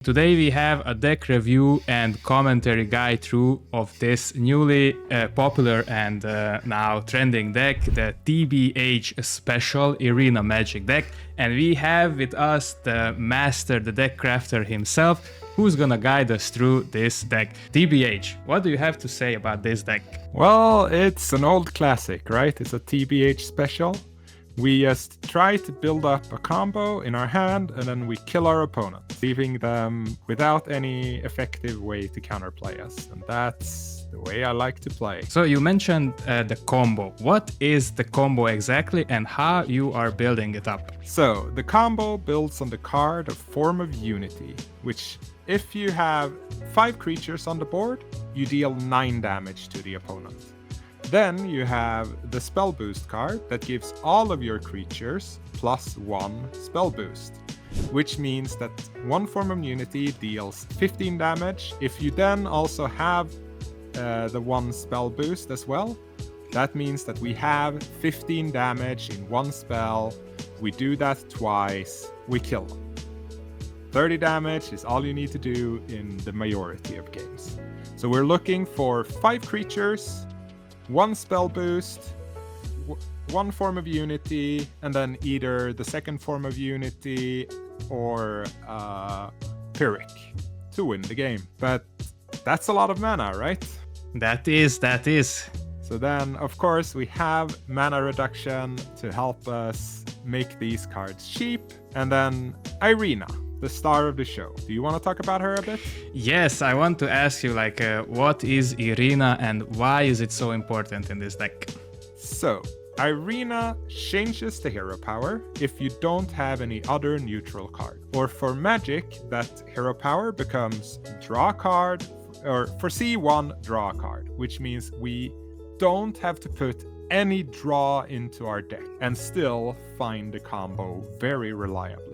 Today we have a deck review and commentary guide through of this newly popular and now trending deck, the TBH Special Irina Magic Deck. And we have with us the master, the deck crafter himself, who's gonna guide us through this deck. TBH, what do you have to say about this deck? Well, it's an old classic, right? It's a TBH Special. We just try to build up a combo in our hand and then we kill our opponent, leaving them without any effective way to counterplay us. And that's the way I like to play. So you mentioned the combo. What is the combo exactly and how you are building it up? So the combo builds on the card of Form of Unity, which if you have 5 creatures on the board, you deal 9 damage to the opponent. Then you have the Spell Boost card that gives all of your creatures +1 spell boost, which means that one Form of Unity deals 15 damage. If you then also have the 1 spell boost as well, that means that we have 15 damage in 1 spell. We do that twice, we kill them. 30 damage is all you need to do in the majority of games. So we're looking for 5 creatures, 1 spell boost, 1 Form of Unity, and then either the second Form of Unity or Pyrrhic to win the game. But that's a lot of mana, right? That is. So then, of course, we have mana reduction to help us make these cards cheap. And then Irina, the star of the show. Do you want to talk about her a bit? Yes, I want to ask you, what is Irina and why is it so important in this deck? So, Irina changes the hero power if you don't have any other neutral card. Or for Magic, that hero power becomes draw a card, or for C1, draw a card, which means we don't have to put any draw into our deck and still find the combo very reliably.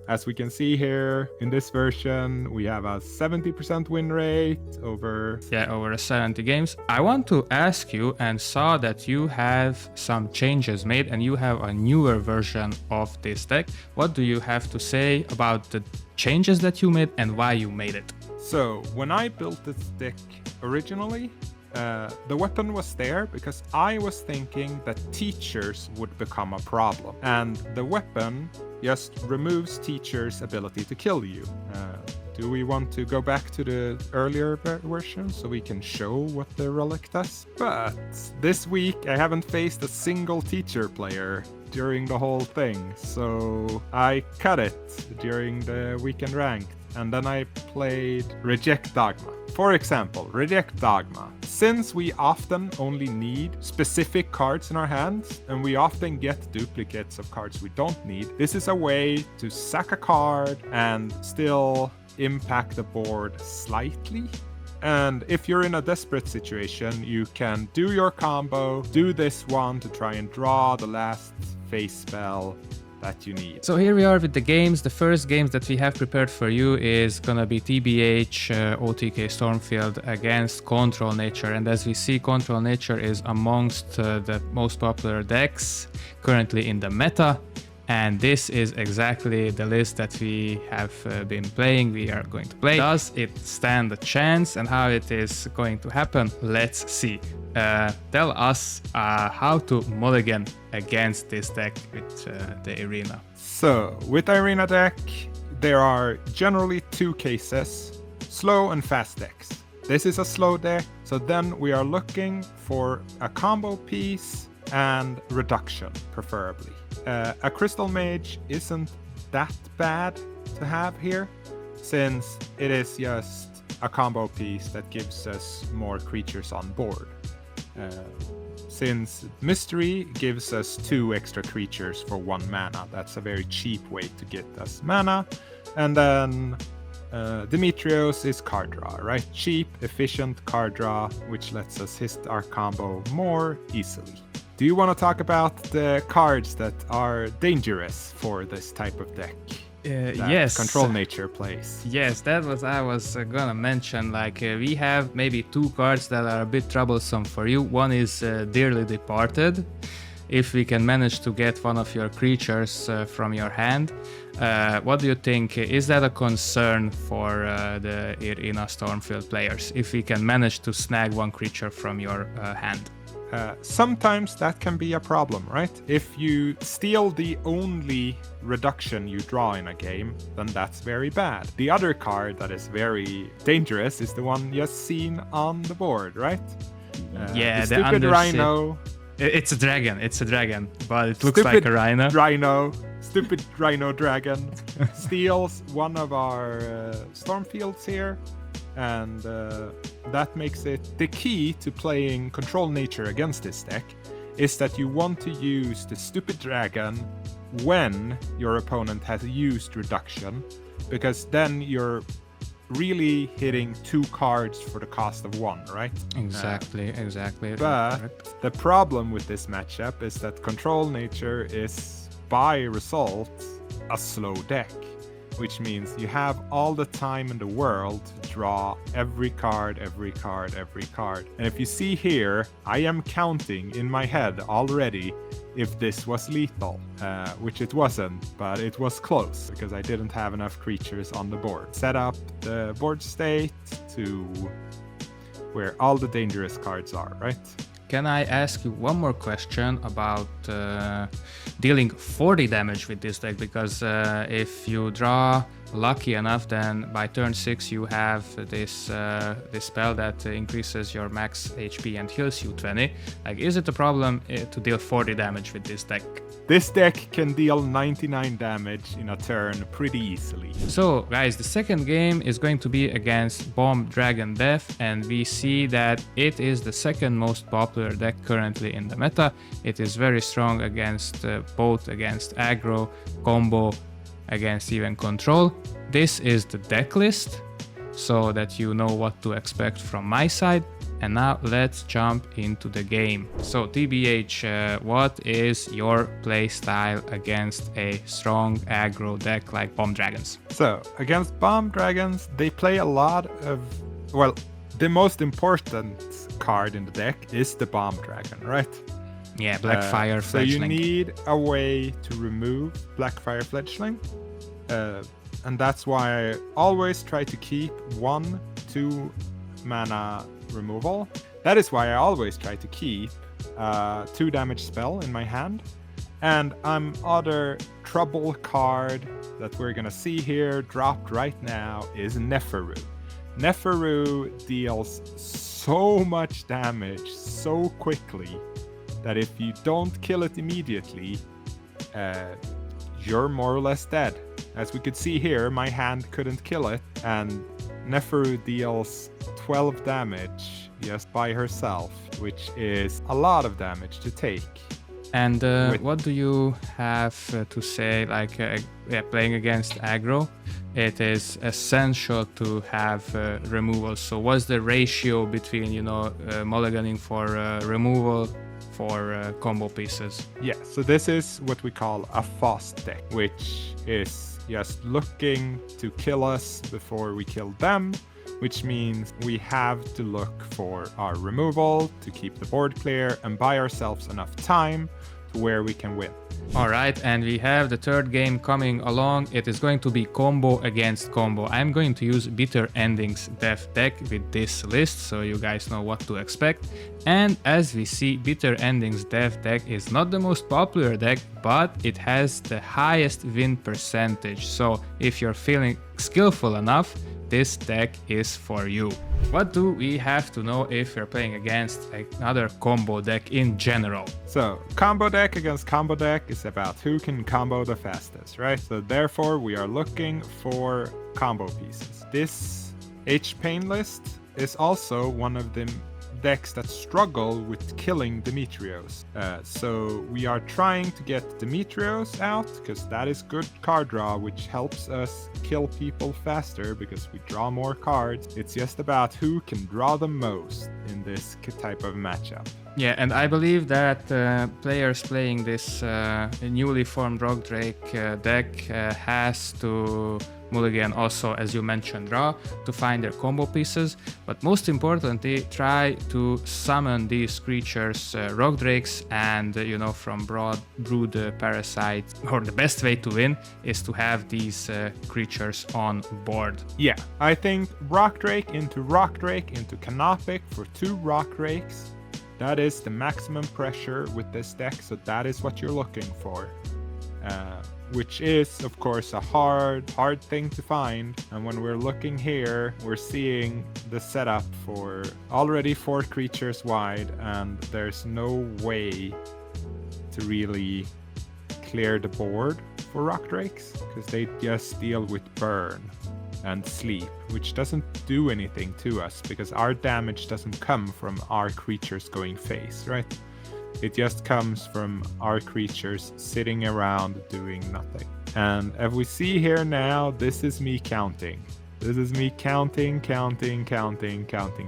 As we can see here in this version, we have a 70% win rate over 70 games. I want to ask you, and saw that you have some changes made and you have a newer version of this deck. What do you have to say about the changes that you made and why you made it? So when I built this deck originally, the weapon was there because I was thinking that teachers would become a problem, and the weapon just removes teachers' ability to kill you. Do we want to go back to the earlier version so we can show what the relic does? But this week I haven't faced a single teacher player during the whole thing, so I cut it during the weekend ranked. And then I played Reject Dogma. For example, Reject Dogma. Since we often only need specific cards in our hands, and we often get duplicates of cards we don't need, this is a way to sack a card and still impact the board slightly. And if you're in a desperate situation, you can do your combo, do this one to try and draw the last face spell that you need. So here we are with the games. The first games that we have prepared for you is gonna be TBH OTK Stormfield against Control Nature, and as we see, Control Nature is amongst the most popular decks currently in the meta, and this is exactly the list that we have been playing, we are going to play. Does it stand a chance, and how it is going to happen? Let's see. Tell us how to mulligan against this deck with the Irina. So, with Irina deck, there are generally 2 cases, slow and fast decks. This is a slow deck, so then we are looking for a combo piece and reduction, preferably. A Crystal Mage isn't that bad to have here, since it is just a combo piece that gives us more creatures on board. Since Mystery gives us 2 extra creatures for 1 mana, that's a very cheap way to get us mana. And then Demetrios is card draw, right? Cheap, efficient card draw, which lets us hit our combo more easily. Do you want to talk about the cards that are dangerous for this type of deck? Yes. Control Nature plays. Yes, that was I was gonna mention. We have maybe 2 cards that are a bit troublesome for you. One is Dearly Departed. If we can manage to get one of your creatures from your hand, What do you think? Is that a concern for the Irina Stormfield players if we can manage to snag one creature from your hand? Sometimes that can be a problem, right? If you steal the only reduction you draw in a game, then that's very bad. The other card that is very dangerous is the one just seen on the board, right? Yeah, the stupid rhino. It's a dragon, but it looks like a rhino. Stupid rhino dragon steals one of our Stormfields here, and that makes it the key to playing control nature against this deck is that you want to use the stupid dragon when your opponent has used reduction, because then you're really hitting 2 cards for the cost of 1, right? Exactly. But the problem with this matchup is that control nature is by result a slow deck, which means you have all the time in the world to draw every card. And if you see here, I am counting in my head already if this was lethal, which it wasn't, but it was close because I didn't have enough creatures on the board. Set up the board state to where all the dangerous cards are, right? Can I ask you one more question about dealing 40 damage with this deck? Because if you draw lucky enough, then by turn 6 you have this spell that increases your max HP and heals you 20. Like, is it a problem to deal 40 damage with this deck? This deck can deal 99 damage in a turn pretty easily. So guys, the second game is going to be against Bomb Dragon Death, and we see that it is the second most popular deck currently in the meta. It is very strong against both against aggro, combo, against even control. This is the deck list, so that you know what to expect from my side. And now let's jump into the game. So TBH, what is your play style against a strong aggro deck like Bomb Dragons? So against Bomb Dragons, they play a lot of, well, the most important card in the deck is the Bomb Dragon, right? Yeah, Blackfire Fledgling. So you need a way to remove Blackfire Fledgling. And that's why I always try to keep 1/2 mana removal. That is why I always try to keep 2 damage spell in my hand. And other trouble card that we're gonna see here dropped right now is Neferu. Neferu deals so much damage so quickly that if you don't kill it immediately, you're more or less dead. As we could see here, my hand couldn't kill it, and Neferu deals 12 damage just by herself, which is a lot of damage to take. And what do you have to say, like playing against aggro? It is essential to have removal. So what's the ratio between, mulliganing for removal for combo pieces? Yeah, so this is what we call a fast deck, which is just looking to kill us before we kill them, which means we have to look for our removal to keep the board clear and buy ourselves enough time to where we can win. Alright, and we have the third game coming along. It is going to be combo against combo. I'm going to use Bitter Endings Death deck with this list, so you guys know what to expect. And as we see, Bitter Endings Death deck is not the most popular deck, but it has the highest win percentage. So if you're feeling skillful enough, this deck is for you. What do we have to know if you're playing against another combo deck in general? So, combo deck against combo deck is about who can combo the fastest, right? So therefore, we are looking for combo pieces. This H-Pain list is also one of the decks that struggle with killing Demetrios. So we are trying to get Demetrios out, because that is good card draw, which helps us kill people faster because we draw more cards. It's just about who can draw the most in this type of matchup. Yeah, and I believe that players playing this newly formed Rockdrake deck has to mulligan also, as you mentioned, draw to find their combo pieces. But most importantly, try to summon these creatures, Rockdrakes, and from brood parasite. Or the best way to win is to have these creatures on board. Yeah, I think Rockdrake into Canopic for 2 Rockdrakes. That is the maximum pressure with this deck, so that is what you're looking for. Which is, of course, a hard thing to find. And when we're looking here, we're seeing the setup for already 4 creatures wide, and there's no way to really clear the board for Rockdrakes, because they just deal with burn and sleep, which doesn't do anything to us, because our damage doesn't come from our creatures going face, right? It just comes from our creatures sitting around doing nothing. And as we see here now, this is me counting. This is me counting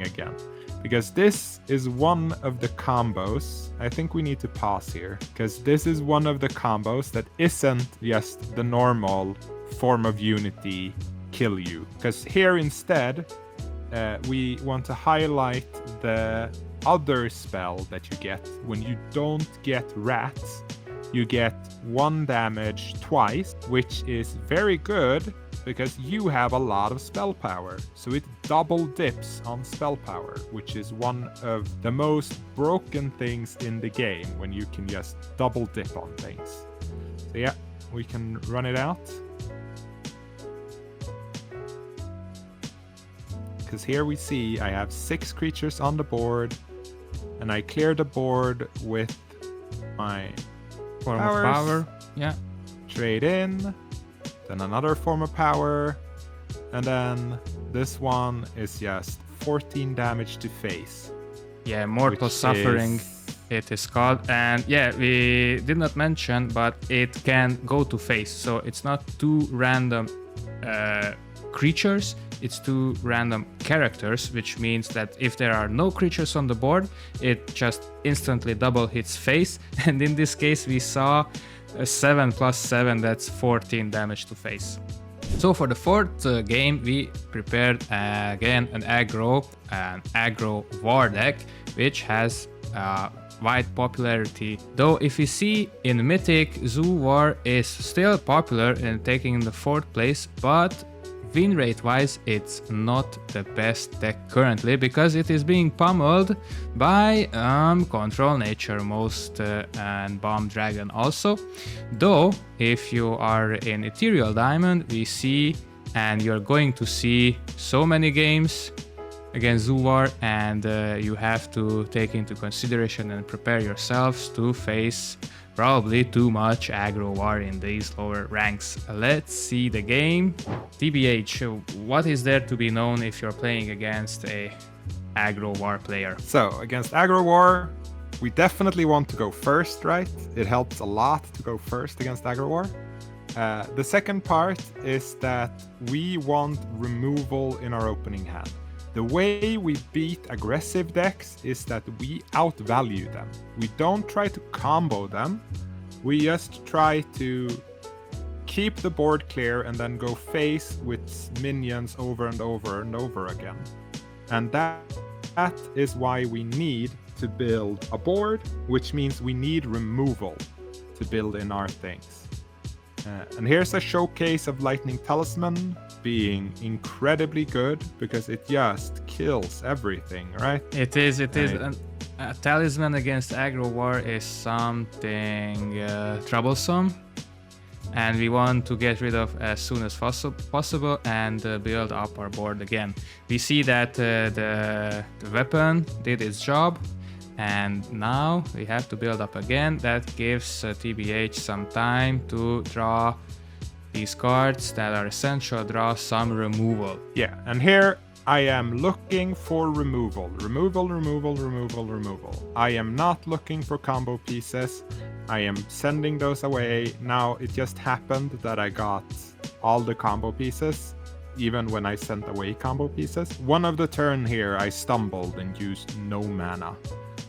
again. Because this is one of the combos. I think we need to pause here, because this is one of the combos that isn't just the normal form of unity kill you. Because here instead, we want to highlight the other spell that you get when you don't get rats. You get 1 damage twice, which is very good because you have a lot of spell power. So it double dips on spell power, which is one of the most broken things in the game, when you can just double dip on things. So yeah, we can run it out. Because here we see I have 6 creatures on the board, and I clear the board with my Form powers. of power. Yeah. Trade in, then another form of power, and then this one is just 14 damage to face. Yeah, Mortal Suffering it is called. And yeah, we did not mention, but it can go to face. So it's not 2 random creatures, it's 2 random characters, which means that if there are no creatures on the board, it just instantly double hits face. And in this case, we saw a 7 + 7, that's 14 damage to face. So for the 4th game, we prepared again an Agro War deck, which has wide popularity. Though if you see in Mythic, Zoo War is still popular and taking the 4th place, but win rate wise it's not the best deck currently, because it is being pummeled by Control Nature most and Bomb Dragon also. Though if you are in Ethereal Diamond, we see, and you're going to see so many games against Zoo War, and you have to take into consideration and prepare yourselves to face probably too much Agro War in these lower ranks. Let's see the game. TBH, what is there to be known if you're playing against a Agro War player? So against Agro War, we definitely want to go first, right? It helps a lot to go first against Agro War. The second part is that we want removal in our opening hand. The way we beat aggressive decks is that we outvalue them. We don't try to combo them. We just try to keep the board clear and then go face with minions over and over and over again. And that is why we need to build a board, which means we need removal to build in our things. And here's a showcase of Lightning Talisman being incredibly good, because it just kills everything, right? It is. A talisman against Agro War is something troublesome, and we want to get rid of as soon as possible and build up our board again. We see that the weapon did its job, and now we have to build up again. That gives TBH some time to draw these cards that are essential, draw some removal. Yeah, and here I am looking for removal. Removal. I am not looking for combo pieces. I am sending those away. Now it just happened that I got all the combo pieces, even when I sent away combo pieces. One of the turn here I stumbled and used no mana,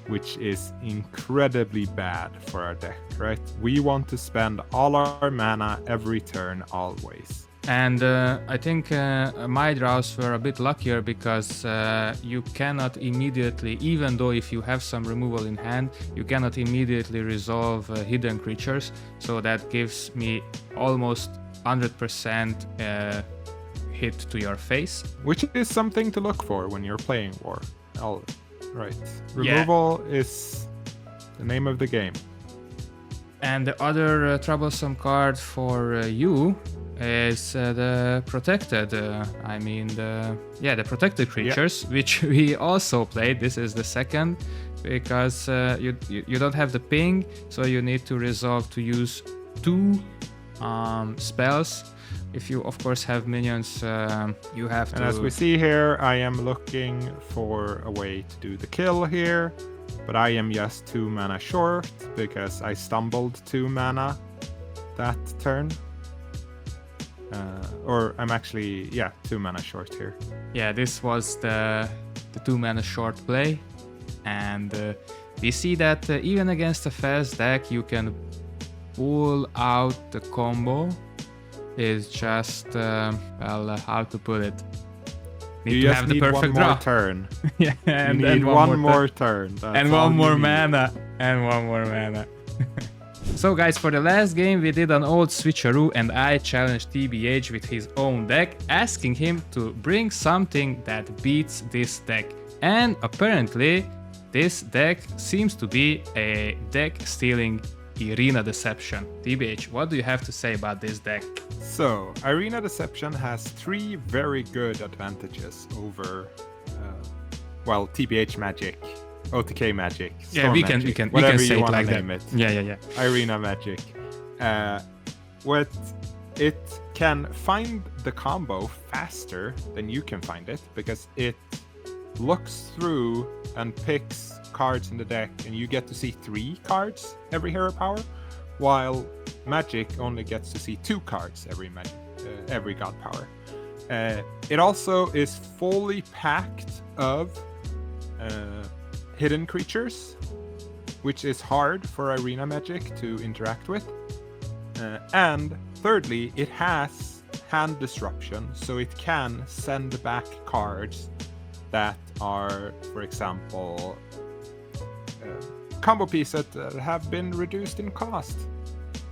which is incredibly bad for our deck, right? We want to spend all our mana every turn, always. And I think my draws were a bit luckier because you cannot immediately, even though if you have some removal in hand, you cannot immediately resolve hidden creatures. So that gives me almost 100% hit to your face. Which is something to look for when you're playing War. Right. Yeah. Removal is the name of the game. And the other troublesome card for you is the protected. The protected creatures, which we also played. This is the second, because you don't have the ping, so you need to resolve to use 2 spells. If you, of course, have minions, you have to. And as we see here, I am looking for a way to do the kill here, but I am just 2 mana short because I stumbled 2 mana that turn. Or I'm actually, 2 mana short here. Yeah, this was the 2 mana short play, and we see that even against a fast deck, you can pull out the combo. Is just how to put it? You just need one more turn. Yeah, and you need one more turn. And one more mana. And one more mana. So guys, for the last game we did an old switcheroo, and I challenged TBH with his own deck, asking him to bring something that beats this deck. And apparently this deck seems to be a deck stealing Irina Deception. TBH, what do you have to say about this deck? So, Irina Deception has 3 very good advantages over, TBH Magic, OTK Magic, yeah, we can say it like that. Yeah. Irina Magic. What it can find the combo faster than you can find it, because it looks through and picks cards in the deck, and you get to see 3 cards every hero power, while Magic only gets to see 2 cards every god power. It also is fully packed of hidden creatures, which is hard for Irina Magic to interact with. And thirdly, it has hand disruption, so it can send back cards that are, for example, combo pieces that have been reduced in cost,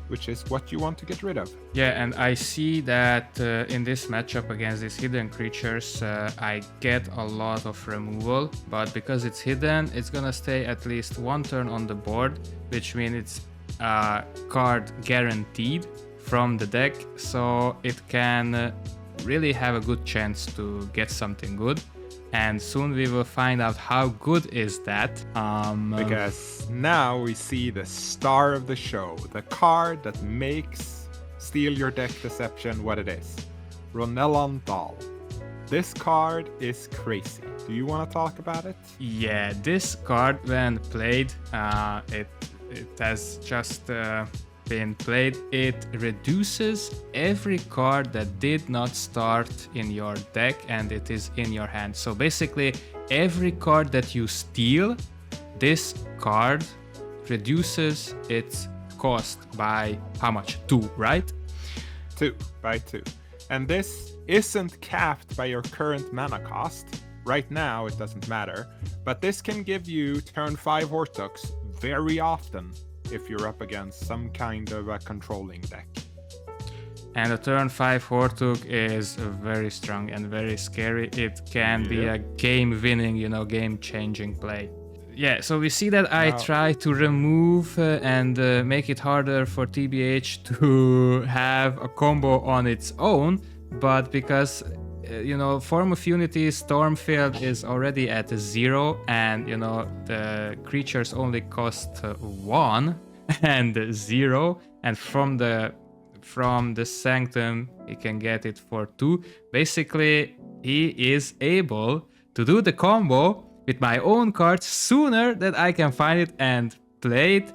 which is what you want to get rid of. Yeah, and I see that in this matchup against these hidden creatures, I get a lot of removal, but because it's hidden, it's gonna stay at least 1 turn on the board, which means it's a card guaranteed from the deck, so it can really have a good chance to get something good. And soon we will find out how good is that. Because now we see the star of the show, the card that makes Steal Your Deck Deception what it is. Ronellan Dahl. This card is crazy. Do you want to talk about it? Yeah, this card when played, it has just been played. It reduces every card that did not start in your deck and it is in your hand. So basically every card that you steal, this card reduces its cost by how much? 2, right? 2 by 2. And this isn't capped by your current mana cost. Right now it doesn't matter, but this can give you turn 5 Hortux very often if you're up against some kind of a controlling deck. And a turn 5 Hortug is very strong and very scary. It can be a game-winning, game-changing play. Yeah, so we see that I try to remove and make it harder for TBH to have a combo on its own, but because Form of Unity Stormfield is already at 0, and the creatures only cost 1 and 0, and from the Sanctum he can get it for 2. Basically, he is able to do the combo with my own cards sooner than I can find it and play it.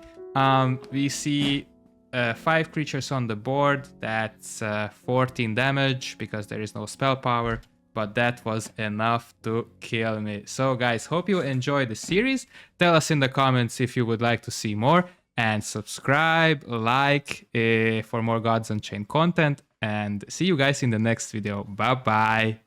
We see 5 creatures on the board. That's 14 damage because there is no spell power, but that was enough to kill me. So guys, hope you enjoyed the series. Tell us in the comments if you would like to see more, and subscribe, like for more Gods Unchained content, and see you guys in the next video. Bye bye.